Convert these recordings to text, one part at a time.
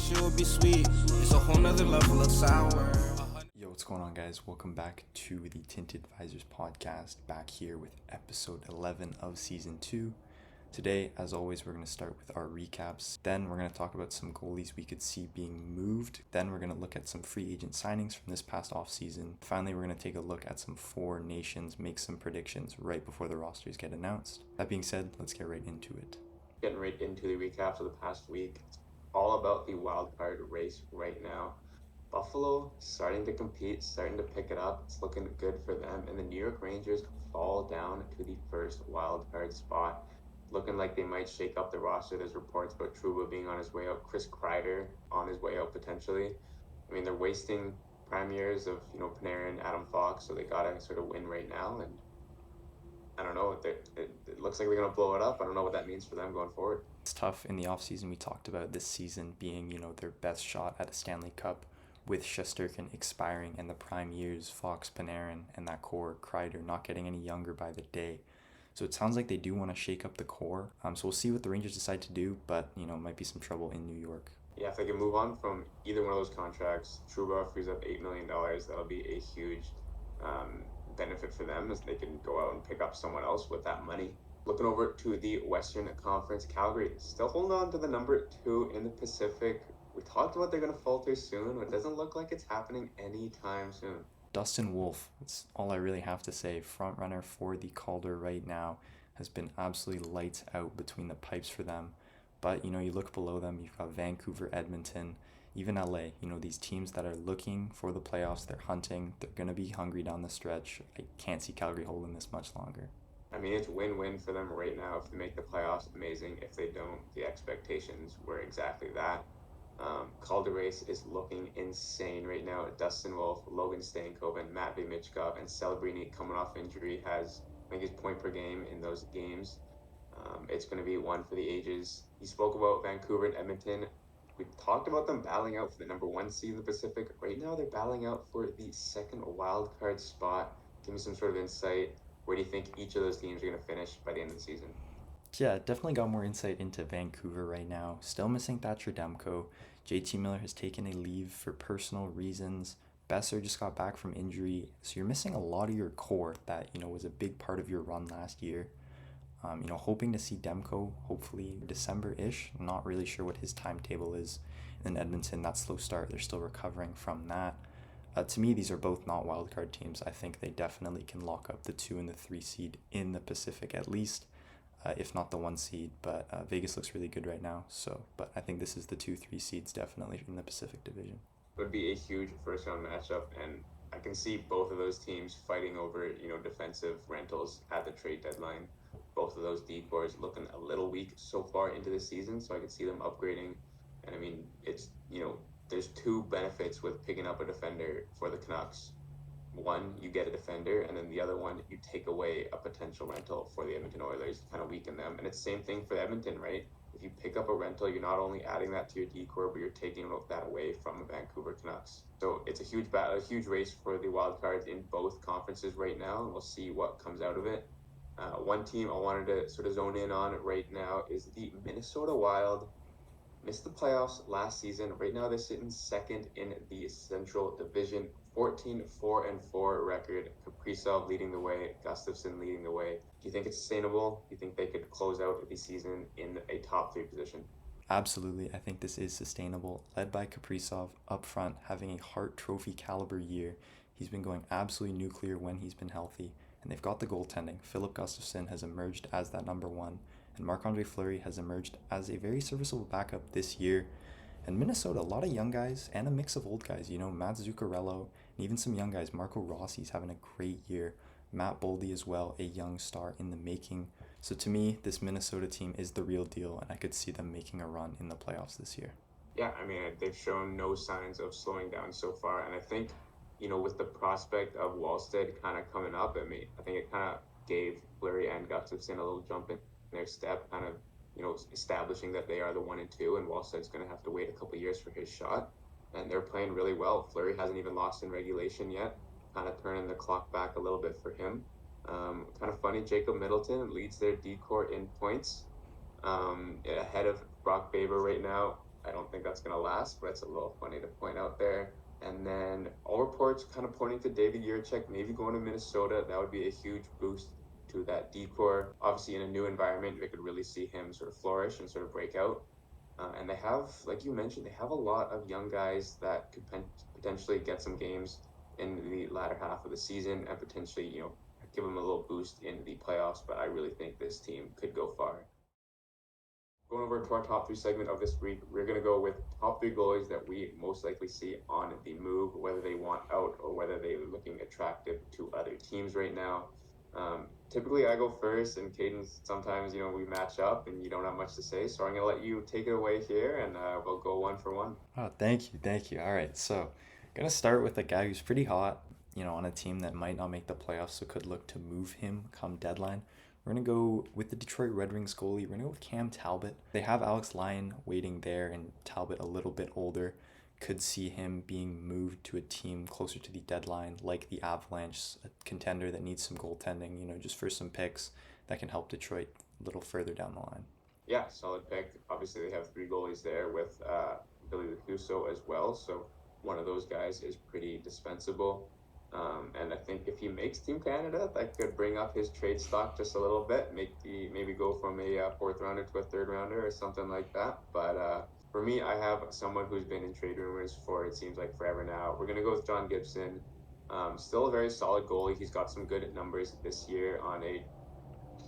shit would be sweet. It's a whole nother level of sour. Yo, what's going on, guys? Welcome back to the Tinted Visors podcast, back here with episode 11 of season 2. Today, as always, we're going to start with our recaps. Then we're going to talk about some goalies we could see being moved. Then we're going to look at some free agent signings from this past offseason. Finally, we're going to take a look at some four nations, make some predictions right before the rosters get announced. That being said, let's get right into it. Getting right into the recaps of the past week. It's all about the wild card race right now. Buffalo starting to compete, starting to pick it up. It's looking good for them. And the New York Rangers fall down to the first wild card spot. Looking like they might shake up the roster. There's reports about Trouba being on his way out, Chris Kreider on his way out potentially. I mean, they're wasting prime years of, Panarin, Adam Fox, so they got to sort of win right now. And I don't know, it looks like they're going to blow it up. I don't know what that means for them going forward. It's tough. In the offseason, we talked about this season being, their best shot at a Stanley Cup, with Shesterkin expiring and the prime years, Fox, Panarin, and that core, Kreider, not getting any younger by the day. So it sounds like they do want to shake up the core. So we'll see what the Rangers decide to do, but, might be some trouble in New York. Yeah, if they can move on from either one of those contracts, Trouba frees up $8 million. That'll be a huge benefit for them, as they can go out and pick up someone else with that money. Looking over to the Western Conference, Calgary still holding on to the number 2 in the Pacific. We talked about they're going to falter soon, but it doesn't look like it's happening anytime soon. Dustin Wolf, that's all I really have to say. Front runner for the Calder right now, has been absolutely lights out between the pipes for them. But, you look below them, you've got Vancouver, Edmonton, even LA. These teams that are looking for the playoffs, they're hunting, they're going to be hungry down the stretch. I can't see Calgary holding this much longer. I mean, it's win-win for them right now. If they make the playoffs, amazing. If they don't, the expectations were exactly that. Calder race is looking insane right now. Dustin Wolf, Logan Stankoven, Matvey Michkov, and Celebrini coming off injury has, I think, his point per game in those games. It's going to be one for the ages. He spoke about Vancouver and Edmonton. We talked about them battling out for the number 1 seed in the Pacific. Right now, they're battling out for the second wild card spot. Give me some sort of insight. Where do you think each of those teams are going to finish by the end of the season? Yeah, definitely got more insight into Vancouver right now. Still missing Thatcher Demko. JT Miller has taken a leave for personal reasons. Besser just got back from injury. So you're missing a lot of your core that, was a big part of your run last year. Hoping to see Demko hopefully December-ish. Not really sure what his timetable is. In Edmonton, that slow start, they're still recovering from that. To me, these are both not wildcard teams. I think they definitely can lock up the 2 and the 3 seed in the Pacific at least. If not the 1 seed, but Vegas looks really good right now. But I think this is the 2-3 seeds definitely in the Pacific Division. It would be a huge first round matchup, and I can see both of those teams fighting over, defensive rentals at the trade deadline. Both of those D-cores looking a little weak so far into the season, so I can see them upgrading. And I mean, it's, there's 2 benefits with picking up a defender for the Canucks. One, you get a defender, and then the other one, you take away a potential rental for the Edmonton Oilers to kind of weaken them. And it's the same thing for Edmonton, right? If you pick up a rental, you're not only adding that to your D-core, but you're taking that away from the Vancouver Canucks. So it's a huge battle, a huge race for the wild cards in both conferences right now, and we'll see what comes out of it. One team I wanted to sort of zone in on right now is the Minnesota Wild. Missed the playoffs last season. Right now they're sitting second in the Central Division. 14-4-4 record. Kaprizov leading the way. Gustafsson leading the way. Do you think it's sustainable? Do you think they could close out the season in a top 3 position? Absolutely. I think this is sustainable. Led by Kaprizov up front, having a Hart Trophy caliber year. He's been going absolutely nuclear when he's been healthy. And they've got the goaltending. Philip Gustafsson has emerged as that number 1. And Marc-Andre Fleury has emerged as a very serviceable backup this year. And Minnesota, a lot of young guys and a mix of old guys. Matt Zuccarello and even some young guys. Marco Rossi's having a great year. Matt Boldy as well, a young star in the making. So to me, this Minnesota team is the real deal, and I could see them making a run in the playoffs this year. Yeah, I mean, they've shown no signs of slowing down so far. And I think, with the prospect of Wallstead kind of coming up, I think it kind of gave Fleury and Gustafsson a little jump in their step, kind of, establishing that they are the 1 and 2, and Wallstead's going to have to wait a couple years for his shot. And they're playing really well. Fleury hasn't even lost in regulation yet, kind of turning the clock back a little bit for him. Kind of funny, Jacob Middleton leads their D-core in points, ahead of Brock Faber right now. I don't think that's going to last, but it's a little funny to point out there. And then all reports kind of pointing to David Jiricek maybe going to Minnesota. That would be a huge boost to that decor. Obviously, in a new environment, we could really see him sort of flourish and sort of break out. And they have, like you mentioned, they have a lot of young guys that could potentially get some games in the latter half of the season and potentially, give them a little boost in the playoffs. But I really think this team could go far. Going over to our top three segment of this week, we're going to go with top three goalies that we most likely see on the move, whether they want out or whether they're looking attractive to other teams right now. Typically, I go first, and Caden, sometimes, we match up and you don't have much to say. So I'm going to let you take it away here, and we'll go one for one. Oh, thank you, thank you. All right, so gonna start with a guy who's pretty hot, on a team that might not make the playoffs, so could look to move him come deadline. We're gonna go with the Detroit Red Wings goalie. We're gonna go with Cam Talbot. They have Alex Lyon waiting there, and Talbot a little bit older. Could see him being moved to a team closer to the deadline, like the Avalanche, a contender that needs some goaltending, just for some picks that can help Detroit a little further down the line. Yeah, solid pick. Obviously, they have three goalies there with Billy Lucuso as well. So one of those guys is pretty dispensable. And I think if he makes Team Canada, that could bring up his trade stock just a little bit, maybe go from a fourth rounder to a third rounder or something like that. But for me, I have someone who's been in trade rumors for, it seems like, forever now. We're going to go with John Gibson. Still a very solid goalie. He's got some good numbers this year on a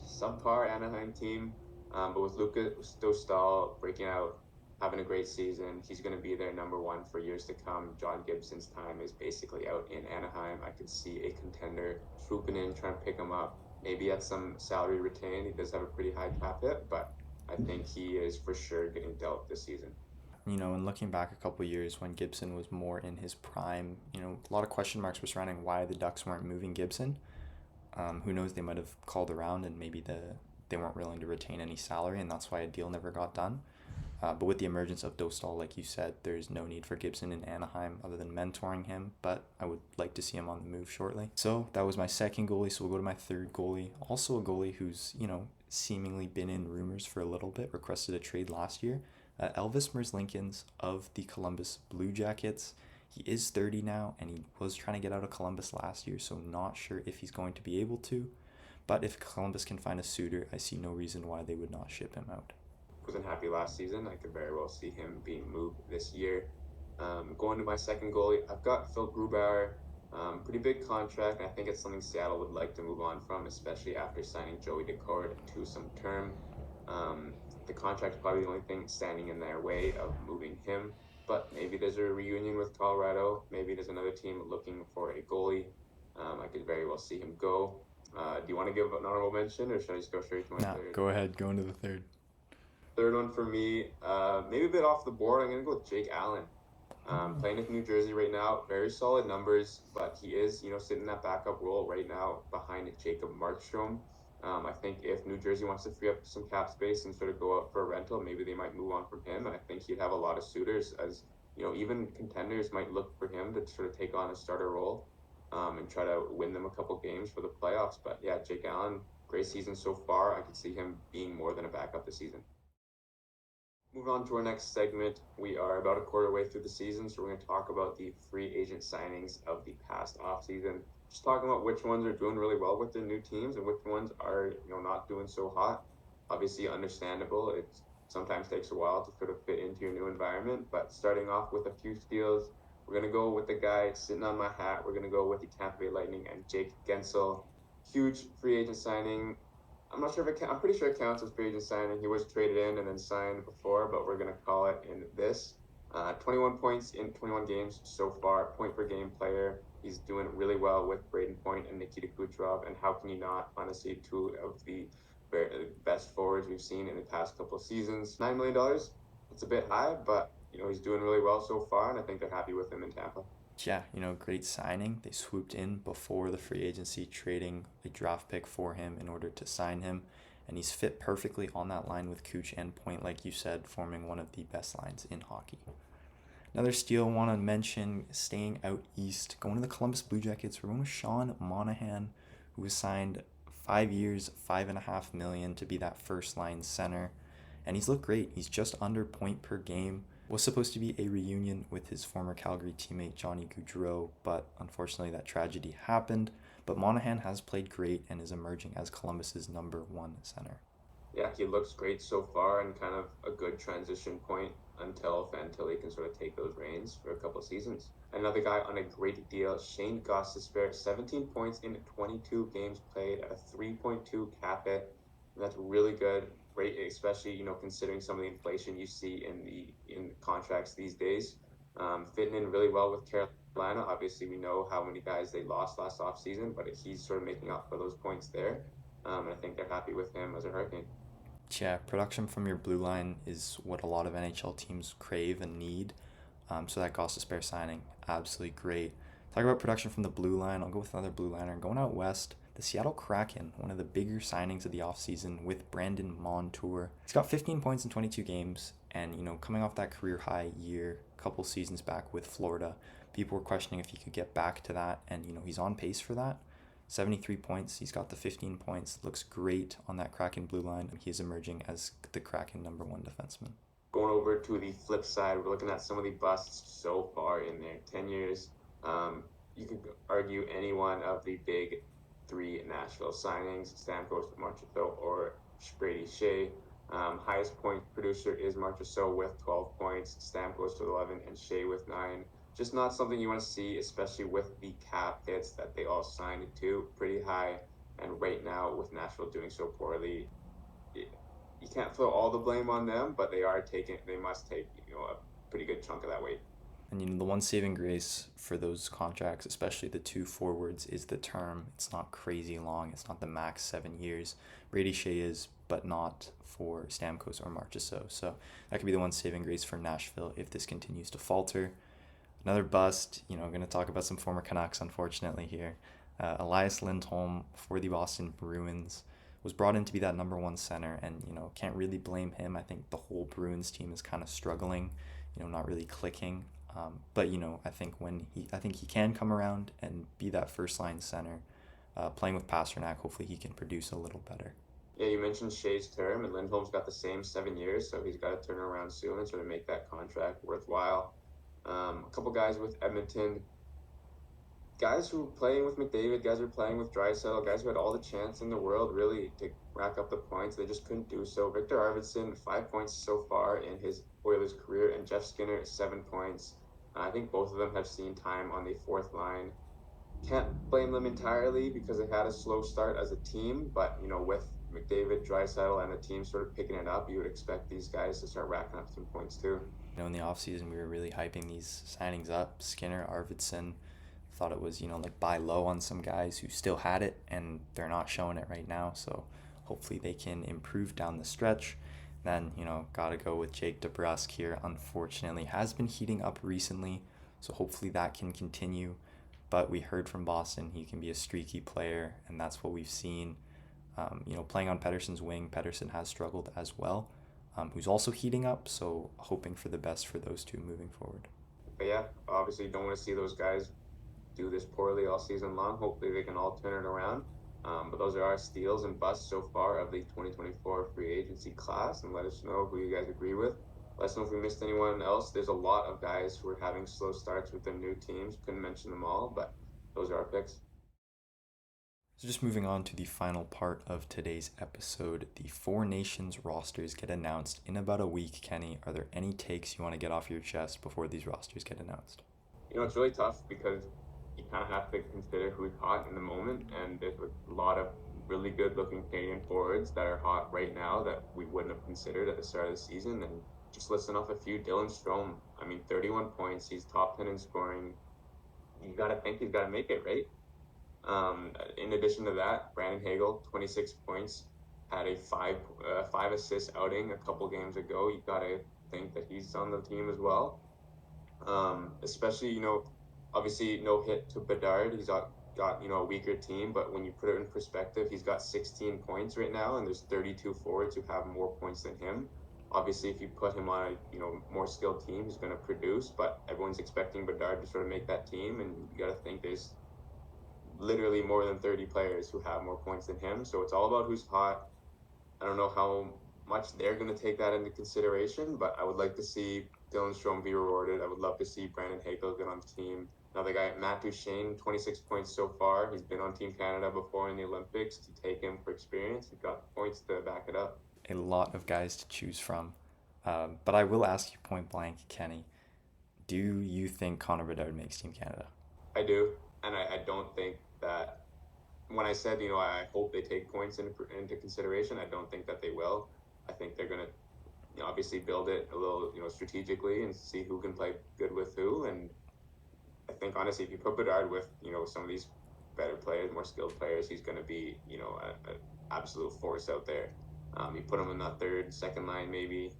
subpar Anaheim team. But with Lucas Dostal breaking out, having a great season, he's going to be their number one for years to come. John Gibson's time is basically out in Anaheim. I could see a contender swooping in, trying to pick him up, maybe at some salary retained. He does have a pretty high cap hit, but I think he is for sure getting dealt this season. And looking back a couple years when Gibson was more in his prime, a lot of question marks were surrounding why the Ducks weren't moving Gibson. Who knows, they might have called around and maybe they weren't willing to retain any salary, and that's why a deal never got done. But with the emergence of Dostal, like you said, there's no need for Gibson in Anaheim other than mentoring him, but I would like to see him on the move shortly. So that was my second goalie, so we'll go to my third goalie. Also a goalie who's, seemingly been in rumors for a little bit, requested a trade last year. Elvis Merzlikins of the Columbus Blue Jackets. He is 30 now, and he was trying to get out of Columbus last year, so not sure if he's going to be able to. But if Columbus can find a suitor, I see no reason why they would not ship him out. Wasn't happy last season. I could very well see him being moved this year. Going to my second goalie, I've got Phil Grubauer. Pretty big contract, and I think it's something Seattle would like to move on from, especially after signing Joey Daccord to some term. The contract is probably the only thing standing in their way of moving him, but maybe there's a reunion with Colorado. Maybe there's another team looking for a goalie. I could very well see him go. Do you want to give an honorable mention, or should I just go straight to my third? Go ahead. Go into the third. Third one for me, maybe a bit off the board. I'm going to go with Jake Allen. Playing with New Jersey right now, very solid numbers, but he is, sitting in that backup role right now behind Jacob Markstrom. I think if New Jersey wants to free up some cap space and sort of go out for a rental, maybe they might move on from him. And I think he'd have a lot of suitors, as even contenders might look for him to sort of take on a starter role and try to win them a couple games for the playoffs. But yeah, Jake Allen, great season so far. I could see him being more than a backup this season. Moving on to our next segment, we are about a quarter way through the season, so we're going to talk about the free agent signings of the past offseason. Just talking about which ones are doing really well with their new teams and which ones are, not doing so hot. Obviously, understandable. It sometimes takes a while to sort of fit into your new environment, but starting off with a few steals, we're going to go with the guy sitting on my hat. We're going to go with the Tampa Bay Lightning and Jake Gensel. Huge free agent signing. I'm not sure if I'm pretty sure it counts as free agent signing. He was traded in and then signed before, but we're going to call it in this. 21 points in 21 games so far, point per game player. He's doing really well with Braden Point and Nikita Kucherov, and how can you not? Honestly, two of the best forwards we've seen in the past couple of seasons. $9 million, it's a bit high, but he's doing really well so far, and I think they're happy with him in Tampa. Yeah, great signing. They swooped in before the free agency, trading a draft pick for him in order to sign him. And he's fit perfectly on that line with Cooch and Point, like you said, forming one of the best lines in hockey. Another steal I want to mention, staying out east, going to the Columbus Blue Jackets. We're going with Sean Monahan, who was signed 5 years, $5.5 million to be that first line center. And he's looked great. He's just under point per game. Was supposed to be a reunion with his former Calgary teammate Johnny Gaudreau, but unfortunately that tragedy happened. But Monahan has played great and is emerging as Columbus's #1 center. Yeah, he looks great so far and kind of a good transition point until Fantilli can sort of take those reins for a couple of seasons. Another guy on a great deal, Shane Gostisbehere, 17 points in 22 games played at a 3.2 cap hit. That's really good, great, especially considering some of the inflation you see in contracts these days. Fitting in really well with Carolina. Obviously, we know how many guys they lost last offseason, but he's sort of making up for those points there. And I think they're happy with him as a Hurricane. Yeah, production from your blue line is what a lot of NHL teams crave and need. So that Gostisbehere signing, absolutely great. Talk about production from the blue line. I'll go with another blue liner. Going out west, the Seattle Kraken, one of the bigger signings of the offseason with Brandon Montour. He's got 15 points in 22 games, and coming off that career high year a couple seasons back with Florida, people were questioning if he could get back to that, and he's on pace for that. 73 points. He's got the 15 points. Looks great on that Kraken blue line. He is emerging as the Kraken #1 defenseman. Going over to the flip side, we're looking at some of the busts so far in their 10 years. You could argue any one of the big three Nashville signings, Stamkos, Marchessault, or Brady Shea. Highest point producer is Marchessault with 12 points, Stamkos with 11, and Shea with 9. Just not something you want to see, especially with the cap hits that they all signed to, pretty high. And right now, with Nashville doing so poorly, you can't throw all the blame on them, but they must take a pretty good chunk of that weight. And the one saving grace for those contracts, especially the two forwards, is the term. It's not crazy long. It's not the max 7 years. Brady Shea is, but not for Stamkos or Marchessault. So that could be the one saving grace for Nashville if this continues to falter. Another bust, going to talk about some former Canucks, unfortunately, here. Elias Lindholm for the Boston Bruins was brought in to be that #1 center, and, can't really blame him. I think the whole Bruins team is kind of struggling, not really clicking. But, I think he can come around and be that first-line center. Playing with Pasternak, hopefully he can produce a little better. Yeah, you mentioned Shea's term, and Lindholm's got the same 7 years, so he's got to turn around soon and sort of make that contract worthwhile. A couple guys with Edmonton, guys who were playing with McDavid, guys who were playing with Draisaitl, guys who had all the chance in the world really to rack up the points. They just couldn't do so. Victor Arvidsson, 5 points so far in his Oilers career, and Jeff Skinner, 7 points. I think both of them have seen time on the fourth line. Can't blame them entirely because they had a slow start as a team, but with McDavid, Draisaitl, and the team sort of picking it up, you would expect these guys to start racking up some points too. In the offseason, we were really hyping these signings up. Skinner, Arvidsson, thought it was, buy low on some guys who still had it, and they're not showing it right now. So hopefully they can improve down the stretch. Then, got to go with Jake DeBrusk here. Unfortunately, has been heating up recently, so hopefully that can continue. But we heard from Boston he can be a streaky player, and that's what we've seen. Playing on Pettersson's wing, Pettersson has struggled as well. Who's also heating up, so hoping for the best for those two moving forward. But yeah, obviously don't want to see those guys do this poorly all season long. Hopefully they can all turn it around. But those are our steals and busts so far of the 2024 free agency class, and let us know who you guys agree with. Let us know if we missed anyone else. There's a lot of guys who are having slow starts with their new teams. Couldn't mention them all, but those are our picks. So just moving on to the final part of today's episode, the Four Nations rosters get announced in about a week. Kenny, are there any takes you want to get off your chest before these rosters get announced? It's really tough because you kind of have to consider who's hot in the moment, and there's a lot of really good-looking Canadian forwards that are hot right now that we wouldn't have considered at the start of the season. And just listing off a few, Dylan Strome, 31 points, he's top 10 in scoring. You got to think he's got to make it, right? In addition to that, Brandon Hagel, 26 points, had a five assist outing a couple games ago. You got to think that he's on the team as well. Especially, obviously no hit to Bedard. He's got a weaker team, but when you put it in perspective, he's got 16 points right now, and there's 32 forwards who have more points than him. Obviously, if you put him on a more skilled team, he's going to produce, but everyone's expecting Bedard to sort of make that team, and you got to think there's literally more than 30 players who have more points than him. So it's all about who's hot. I don't know how much they're going to take that into consideration, but I would like to see Dylan Strome be rewarded. I would love to see Brandon Hagel get on the team. Another guy, Matt Duchene, 26 points so far. He's been on Team Canada before in the Olympics. To take him for experience, he's got the points to back it up. A lot of guys to choose from. But I will ask you point blank, Kenny, do you think Connor Bedard makes Team Canada? I do, and I don't think that when I said, I hope they take points into consideration, I don't think that they will. I think they're going to obviously build it a little, strategically and see who can play good with who. And I think, honestly, if you put Bedard with, some of these better players, more skilled players, he's going to be, an absolute force out there. You put him in that second line, maybe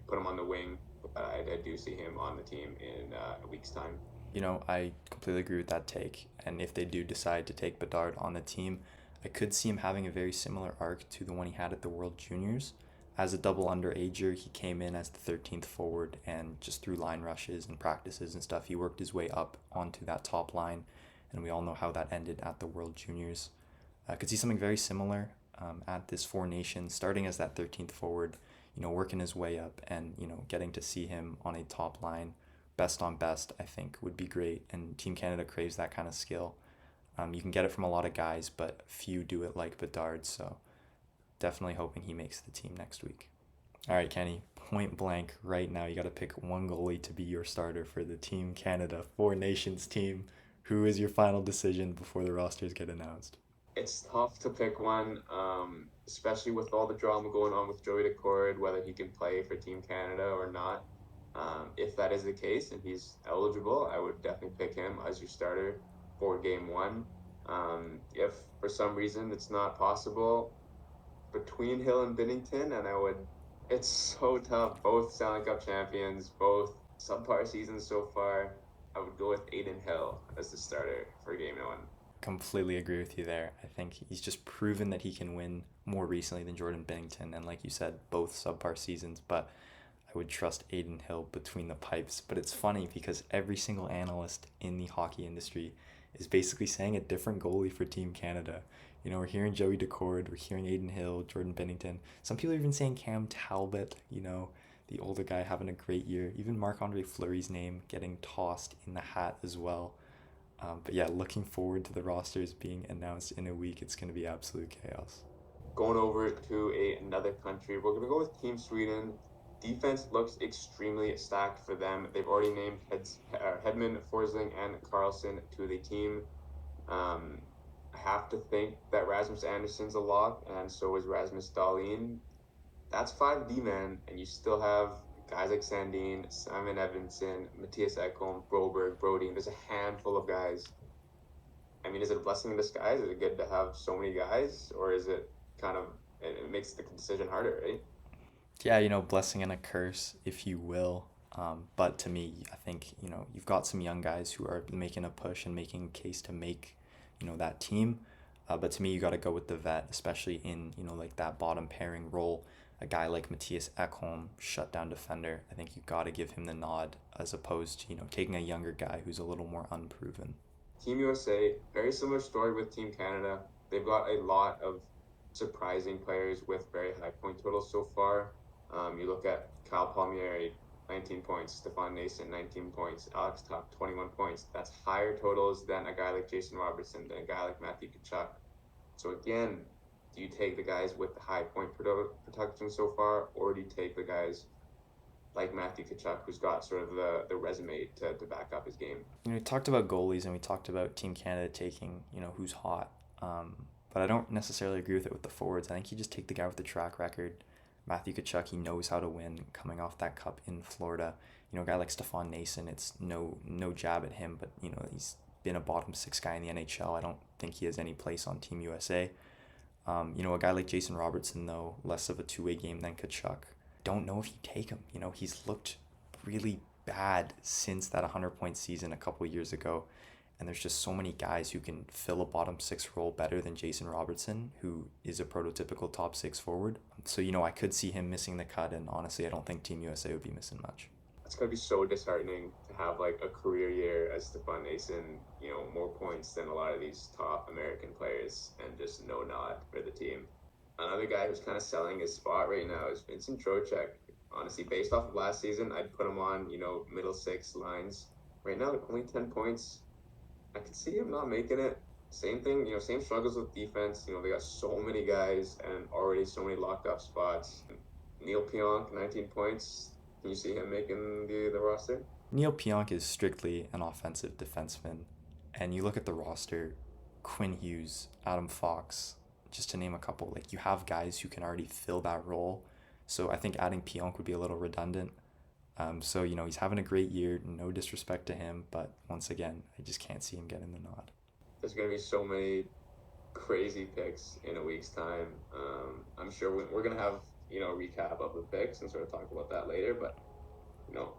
put him on the wing. I do see him on the team in a week's time. I completely agree with that take. And if they do decide to take Bedard on the team, I could see him having a very similar arc to the one he had at the World Juniors. As a double underager, he came in as the 13th forward, and just through line rushes and practices and stuff, he worked his way up onto that top line. And we all know how that ended at the World Juniors. I could see something very similar at this Four Nations, starting as that 13th forward, working his way up and, getting to see him on a top line. Best on best, I think, would be great. And Team Canada craves that kind of skill. You can get it from a lot of guys, but few do it like Bedard. So definitely hoping he makes the team next week. All right, Kenny, point blank right now, you got to pick one goalie to be your starter for the Team Canada Four Nations team. Who is your final decision before the rosters get announced? It's tough to pick one, especially with all the drama going on with Joey Decord, whether he can play for Team Canada or not. If that is the case and he's eligible, I would definitely pick him as your starter for Game 1. If for some reason it's not possible, between Hill and Binnington, it's so tough. Both Stanley Cup champions, both subpar seasons so far. I would go with Aiden Hill as the starter for Game 1. Completely agree with you there. I think he's just proven that he can win more recently than Jordan Binnington, and like you said, both subpar seasons, but I would trust Aiden Hill between the pipes. But it's funny because every single analyst in the hockey industry is basically saying a different goalie for Team Canada. We're hearing Joey Decord, we're hearing Aiden Hill, Jordan Binnington. Some people are even saying Cam Talbot, the older guy having a great year. Even Marc-Andre Fleury's name getting tossed in the hat as well. But yeah, looking forward to the rosters being announced in a week. It's going to be absolute chaos. Going over to another country, we're going to go with Team Sweden. Defense looks extremely stacked for them. They've already named Hedman, Forsling, and Carlson to the team. I have to think that Rasmus Anderson's a lock, and so is Rasmus Dahlin. That's 5 D-men, and you still have guys like Sandin, Simon Edvinsson, Matthias Ekholm, Broberg, Brodin. There's a handful of guys. I mean, is it a blessing in disguise? Is it good to have so many guys, or is it it makes the decision harder, right? Yeah, blessing and a curse, if you will. But to me, I think, you've got some young guys who are making a push and making a case to make, that team. But to me, you got to go with the vet, especially in, like that bottom pairing role. A guy like Matthias Ekholm, shutdown defender. I think you got to give him the nod as opposed to, taking a younger guy who's a little more unproven. Team USA, very similar story with Team Canada. They've got a lot of surprising players with very high point totals so far. You look at Kyle Palmieri, 19 points, Stefan Nason, 19 points, Alex Tuch, 21 points. That's higher totals than a guy like Jason Robertson, than a guy like Matthew Tkachuk. So again, do you take the guys with the high point production so far, or do you take the guys like Matthew Tkachuk, who's got sort of the resume to back up his game? We talked about goalies and we talked about Team Canada taking, who's hot. But I don't necessarily agree with it with the forwards. I think you just take the guy with the track record. Matthew Tkachuk, he knows how to win coming off that cup in Florida. A guy like Stefan Nason, it's no jab at him, but, he's been a bottom 6 guy in the NHL. I don't think he has any place on Team USA. A guy like Jason Robertson, though, less of a two-way game than Tkachuk. Don't know if you take him. He's looked really bad since that 100-point season a couple years ago. And there's just so many guys who can fill a bottom 6 role better than Jason Robertson, who is a prototypical top 6 forward. So, I could see him missing the cut, and honestly, I don't think Team USA would be missing much. It's going to be so disheartening to have like a career year as Stefan Nason, more points than a lot of these top American players, and just no nod for the team. Another guy who's kind of selling his spot right now is Vincent Trocheck. Honestly, based off of last season, I'd put him on, you know, middle six lines. Right now, only 10 points. I could see him not making it. Same thing, you know, same struggles with defense. You know, they got so many guys and already so many locked up spots. Neil Pionk, 19 points. Can you see him making the roster? Neil Pionk is strictly an offensive defenseman. And you look at the roster, Quinn Hughes, Adam Fox, just to name a couple. Like, you have guys who can already fill that role. So I think adding Pionk would be a little redundant. So, you know, he's having a great year. No disrespect to him. But once again, I just can't see him getting the nod. There's going to be so many crazy picks in a week's time. I'm sure we're going to have, you know, a recap of the picks and sort of talk about that later. But, you know,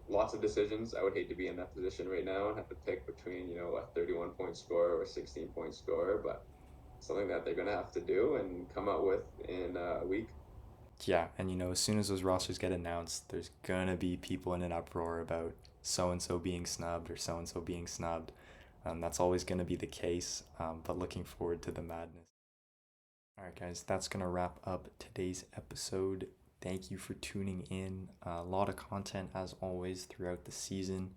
lots of decisions. I would hate to be in that position right now and have to pick between, you know, a 31-point scorer or a 16-point scorer. But something that they're going to have to do and come out with in a week. Yeah, and you know, as soon as those rosters get announced, there's gonna be people in an uproar about so-and-so being snubbed or so-and-so being snubbed. That's always gonna be the case, but looking forward to the madness. All right, guys, that's gonna wrap up today's episode. Thank you for tuning in. A lot of content, as always, throughout the season.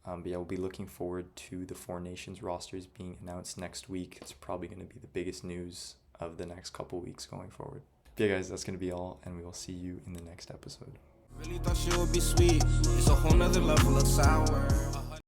But yeah, we'll be looking forward to the Four Nations rosters being announced next week. It's probably going to be the biggest news of the next couple weeks going forward. Yeah, guys, that's going to be all, and we will see you in the next episode. Really thought she would be sweet. It's a whole nother level of sour.